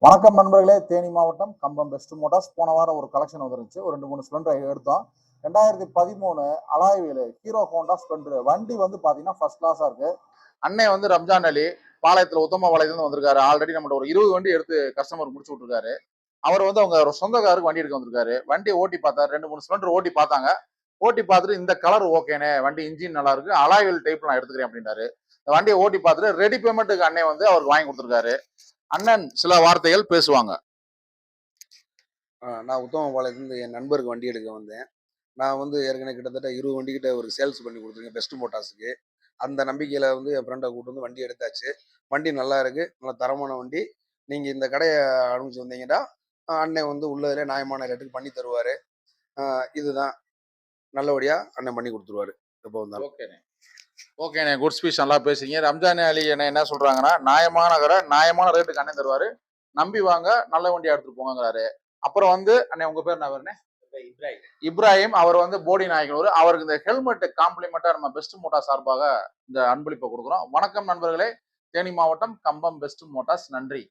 வணக்கம் நண்பர்களே. தேனி மாவட்டம் கம்பம் பெஸ்ட் மோட்டார்ஸ். போன வாரம் ஒரு கலெக்ஷன் வந்துருந்துச்சு. ஒரு 2, 3 ஸ்ப்ளெண்டர் எடுத்தோம். 2013 alloy wheel Hero Honda Splendor வண்டி வந்து பாத்தீங்கன்னா ஃபர்ஸ்ட் கிளாஸா இருக்கு. அன்னை வந்து ரம்ஜான் அலி பாளையத்துல உத்தம பாளையத்துல வந்திருக்காரு. ஆல்ரெடி நம்மகிட்ட ஒரு 20 வண்டி எடுத்து கஸ்டமர் முடிச்சு விட்டுருக்காரு. அவர் வந்து அவங்க ஒரு சொந்தக்காருக்கு வண்டி எடுக்க வந்திருக்காரு. வண்டியை ஓட்டி பார்த்தாரு. 2, 3 ஸ்ப்ளெண்டர் ஓட்டி பார்த்தாங்க. ஓட்டி பார்த்துட்டு இந்த கலர் ஓகேனே, வண்டி இன்ஜின் நல்லா இருக்கு, அலாய் வீல் டைப் நான் எடுத்துக்கிறேன் அப்படின்னாரு. இந்த வண்டியை ஓட்டி பார்த்துட்டு ரெடி பேமெண்ட்டுக்கு அண்ணே வந்து அவருக்கு வாங்கி கொடுத்துருக்காரு. அண்ணன் சில வார்த்தைகள் பேசுவாங்க. நான் உத்தமபாளையத்துலேருந்து என் நண்பருக்கு வண்டி எடுக்க வந்தேன். நான் வந்து ஏற்கனவே கிட்டத்தட்ட 20 வண்டிகிட்ட ஒரு சேல்ஸ் பண்ணி கொடுத்துருக்கேன் பெஸ்ட் மோட்டார்ஸுக்கு. அந்த நம்பிக்கையில் வந்து என் ஃப்ரெண்டை கூப்பிட்டு வந்து வண்டி எடுத்தாச்சு. வண்டி நல்லா இருக்குது, நல்ல தரமான வண்டி. நீங்கள் இந்த கடையை அனுப்பிச்சு வந்தீங்கன்னா அண்ணன் வந்து உள்ளதிலே நியாயமான ரேட்டுக்கு பண்ணி தருவார். இதுதான் நல்லபடியாக அண்ணன் பண்ணி கொடுத்துருவாரு எப்போ வந்தாலும். ஓகேண்ணே, ஓகேண்ணே, குட் ஸ்பீச், நல்லா பேசுறீங்க. ரம்ஜான் அலி என்ன சொல்றாங்கன்னா, நியாயமான ரேட்டுக்கு அண்ணன் தருவாரு, நம்பி வாங்க, நல்ல வண்டியா எடுத்துட்டு போங்கிறாரு. அப்புறம் வந்து அண்ணே உங்க பேர் என்ன வருண்ணே? இப்ராஹிம். அவர் வந்து போடி நாயக்கனூர். அவருக்கு இந்த ஹெல்மெட் காம்ப்ளிமெண்டா நம்ம பெஸ்ட் மோட்டார் சார்பாக இந்த அன்பளிப்பை கொடுக்குறோம். வணக்கம் நண்பர்களே. தேனி மாவட்டம் கம்பம் பெஸ்ட் மோட்டார்ஸ். நன்றி.